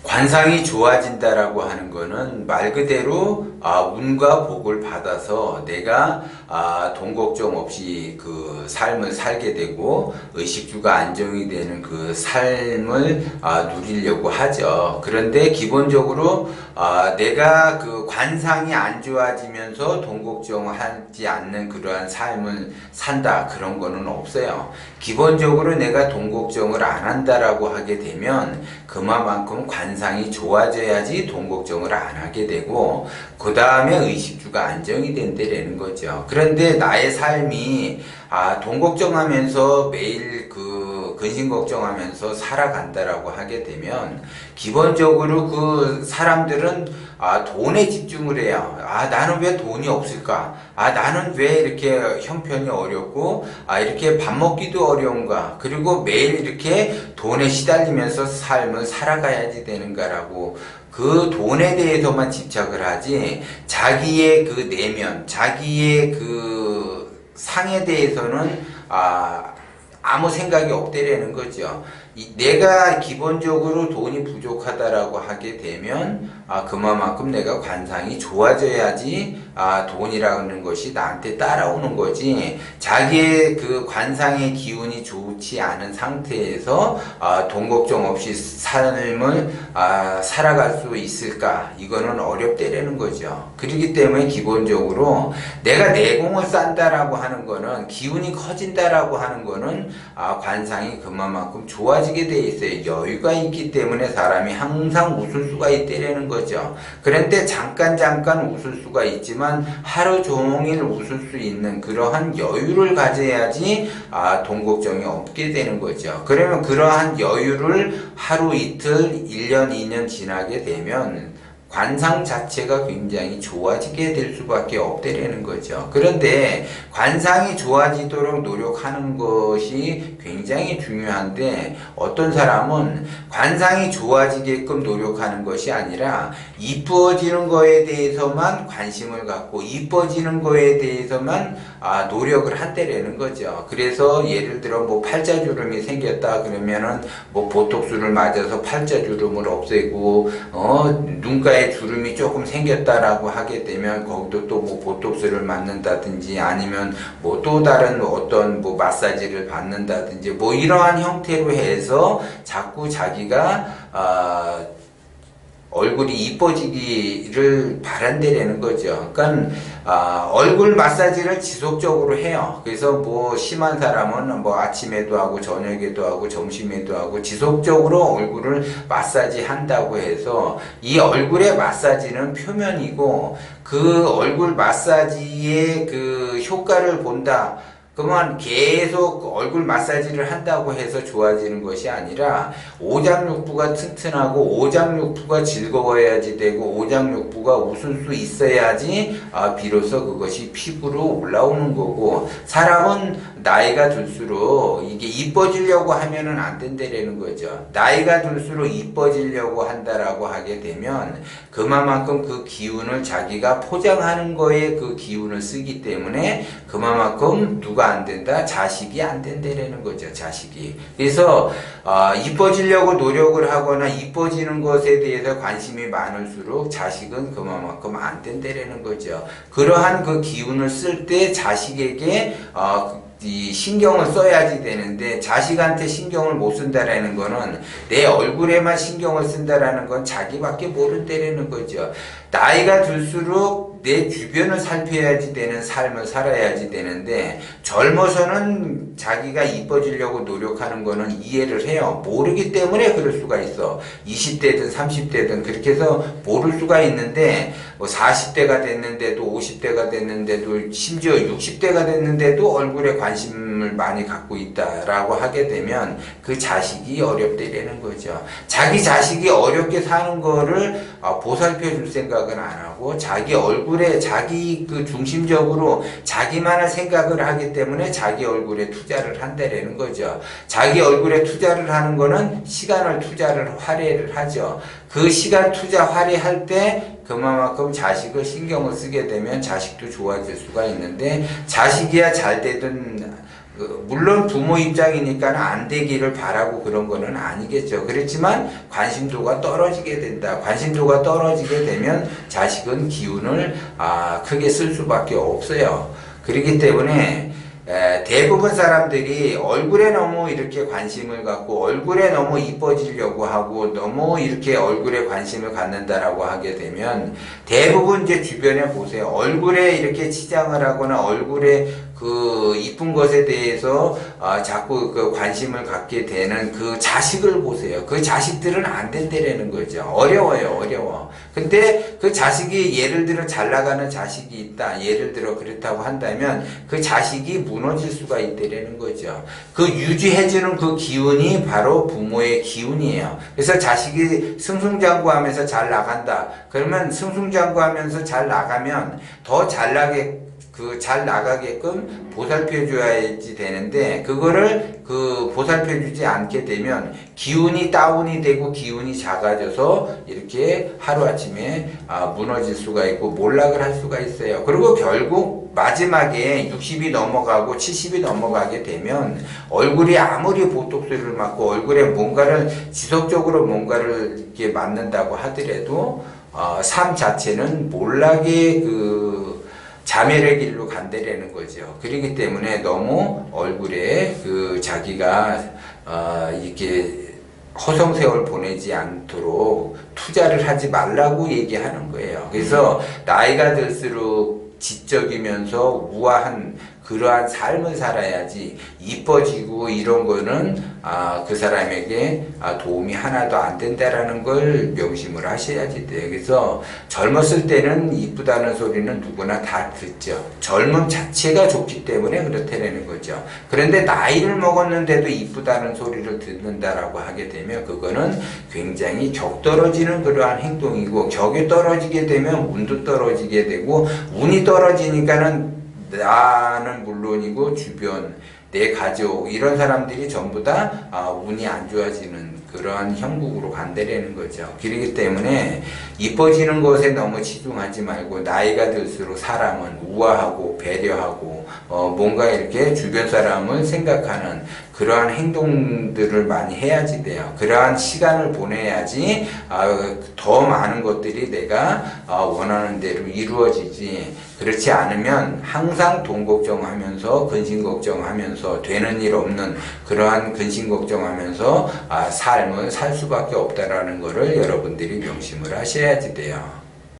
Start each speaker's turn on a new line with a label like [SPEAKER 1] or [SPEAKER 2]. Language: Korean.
[SPEAKER 1] 관상이 좋아진다라고 하는 거는 말 그대로 운과 복을 받아서 내가 돈 걱정 없이 그 삶을 살게 되고 의식주가 안정이 되는 그 삶을 누리려고 하죠. 그런데 기본적으로 내가 그 관상이 안 좋아지면서 돈 걱정하지 않는 그러한 삶을 산다, 그런 거는 없어요. 기본적으로 내가 돈 걱정을 안 한다라고 하게 되면 그만큼 관상이 좋아져야지 돈 걱정을 안 하게 되고, 그 다음에 의식주가 안정이 된다라는 거죠. 그런데 나의 삶이 돈 걱정하면서 매일 그 근심 걱정하면서 살아간다라고 하게 되면 기본적으로 그 사람들은 돈에 집중을 해요. 나는 왜 돈이 없을까? 나는 왜 이렇게 형편이 어렵고 이렇게 밥 먹기도 어려운가? 그리고 매일 이렇게 돈에 시달리면서 삶을 살아가야지 되는가라고 그 돈에 대해서만 집착을 하지, 자기의 그 내면, 자기의 그 상에 대해서는 아무 생각이 없다라는 거죠. 내가 기본적으로 돈이 부족하다라고 하게 되면 그만큼 내가 관상이 좋아져야지 돈이라는 것이 나한테 따라오는 거지, 자기의 그 관상의 기운이 좋지 않은 상태에서 돈 걱정 없이 삶을 살아갈 수 있을까? 이거는 어렵다라는 거죠. 그렇기 때문에 기본적으로 내가 내공을 쌓는다라고 하는 거는, 기운이 커진다라고 하는 거는 관상이 그만큼 좋아지게 돼 있어요. 여유가 있기 때문에 사람이 항상 웃을 수가 있다라는 거죠. 그런데 잠깐 웃을 수가 있지만 하루 종일 웃을 수 있는 그러한 여유를 가져야지 돈 걱정이 없게 되는 거죠. 그러면 그러한 여유를 하루 이틀 1년 2년 지나게 되면 관상 자체가 굉장히 좋아지게 될 수밖에 없다라는 거죠. 그런데 관상이 좋아지도록 노력하는 것이 굉장히 중요한데, 어떤 사람은 관상이 좋아지게끔 노력하는 것이 아니라 이뻐지는 거에 대해서만 관심을 갖고 이뻐지는 거에 대해서만 노력을 한다라는 거죠. 그래서 예를 들어 뭐 팔자주름이 생겼다 그러면은 뭐 보톡스를 맞아서 팔자주름을 없애고, 눈가에 주름이 조금 생겼다라고 하게 되면 거기도 또 뭐 보톡스를 맞는다든지 아니면 뭐 또 다른 어떤 뭐 마사지를 받는다든지 뭐 이러한 형태로 해서 자꾸 자기가 얼굴이 이뻐지기를 바란다라는 거죠. 그러니까 얼굴 마사지를 지속적으로 해요. 그래서 뭐 심한 사람은 뭐 아침에도 하고 저녁에도 하고 점심에도 하고 지속적으로 얼굴을 마사지 한다고 해서, 이 얼굴의 마사지는 표면이고 그 얼굴 마사지의 그 효과를 본다, 그러면 계속 얼굴 마사지를 한다고 해서 좋아지는 것이 아니라 오장육부가 튼튼하고 오장육부가 즐거워야지 되고 오장육부가 웃을 수 있어야지 비로소 그것이 피부로 올라오는 거고, 사람은 나이가 들수록 이게 이뻐지려고 하면은 안 된다라는 거죠. 나이가 들수록 이뻐지려고 한다라고 하게 되면 그만큼 그 기운을 자기가 포장하는 거에 그 기운을 쓰기 때문에 그만큼 누가 안 된다? 자식이 안 된다라는 거죠. 자식이. 그래서 이뻐지려고 노력을 하거나 이뻐지는 것에 대해서 관심이 많을수록 자식은 그만큼 안 된다라는 거죠. 그러한 그 기운을 쓸 때 자식에게 이 신경을 써야지 되는데, 자식한테 신경을 못 쓴다라는 거는 내 얼굴에만 신경을 쓴다라는 건 자기밖에 모른다라는 거죠. 나이가 들수록 내 주변을 살펴야지 되는 삶을 살아야지 되는데, 젊어서는 자기가 이뻐지려고 노력하는 거는 이해를 해요. 모르기 때문에 그럴 수가 있어. 20대든 30대든 그렇게 해서 모를 수가 있는데, 뭐 40대가 됐는데도 50대가 됐는데도 심지어 60대가 됐는데도 얼굴에 관심을 많이 갖고 있다라고 하게 되면 그 자식이 어렵다라는 거죠. 자기 자식이 어렵게 사는 거를 보살펴 줄 생각은 안 하고 자기 얼굴에 자기 그 중심적으로 자기만을 생각을 하기 때문에 자기 얼굴에 투자를 한다라는 거죠. 자기 얼굴에 투자를 하는 거는 시간을 투자를 할애를 하죠. 그 시간 투자 할애할 때 그만큼 자식을 신경을 쓰게 되면 자식도 좋아질 수가 있는데, 자식이야 잘 되든 물론 부모 입장이니까 안 되기를 바라고 그런 거는 아니겠죠. 그렇지만 관심도가 떨어지게 된다. 관심도가 떨어지게 되면 자식은 기운을 크게 쓸 수밖에 없어요. 그렇기 때문에 대부분 사람들이 얼굴에 너무 이렇게 관심을 갖고 얼굴에 너무 이뻐지려고 하고 너무 이렇게 얼굴에 관심을 갖는다라고 하게 되면 대부분 이제 주변에 보세요. 얼굴에 이렇게 치장을 하거나 얼굴에 그 이쁜 것에 대해서 자꾸 그 관심을 갖게 되는 그 자식을 보세요. 그 자식들은 안 된다라는 거죠. 어려워요, 어려워. 근데 그 자식이 예를 들어 잘 나가는 자식이 있다. 예를 들어 그렇다고 한다면 그 자식이 무너질 수가 있다라는 거죠. 그 유지해주는 그 기운이 바로 부모의 기운이에요. 그래서 자식이 승승장구하면서 잘 나간다. 그러면 승승장구하면서 잘 나가면 더 잘 나가게끔 보살펴줘야지 되는데, 그거를 보살펴주지 않게 되면 기운이 다운이 되고 기운이 작아져서 이렇게 하루아침에 무너질 수가 있고 몰락을 할 수가 있어요. 그리고 결국 마지막에 60이 넘어가고 70이 넘어가게 되면 얼굴이 아무리 보톡스를 맞고 얼굴에 뭔가를 지속적으로 뭔가를 이렇게 맞는다고 하더라도 삶 자체는 몰락의 자멸의 길로 간다라는 거죠. 그렇기 때문에 너무 얼굴에 자기가 이렇게 허송세월 보내지 않도록 투자를 하지 말라고 얘기하는 거예요. 그래서 나이가 들수록 지적이면서 우아한 그러한 삶을 살아야지 이뻐지고 이런 거는 그 사람에게 도움이 하나도 안 된다라는 걸 명심을 하셔야지 돼요. 그래서 젊었을 때는 이쁘다는 소리는 누구나 다 듣죠. 젊음 자체가 좋기 때문에 그렇다라는 거죠. 그런데 나이를 먹었는데도 이쁘다는 소리를 듣는다라고 하게 되면 그거는 굉장히 격 떨어지는 그러한 행동이고, 격이 떨어지게 되면 운도 떨어지게 되고, 운이 떨어지니까는 나는 물론이고 주변, 내 가족 이런 사람들이 전부 다 운이 안 좋아지는 그러한 형국으로 간다라는 거죠. 그렇기 때문에 이뻐지는 것에 너무 치중하지 말고 나이가 들수록 사람은 우아하고 배려하고 뭔가 이렇게 주변 사람을 생각하는 그러한 행동들을 많이 해야지 돼요. 그러한 시간을 보내야지 더 많은 것들이 내가 원하는 대로 이루어지지. 그렇지 않으면 항상 돈 걱정하면서 근심 걱정하면서 되는 일 없는 그러한 근심 걱정하면서 삶을 살 수밖에 없다라는 것을 여러분들이 명심을 하셔야지 돼요.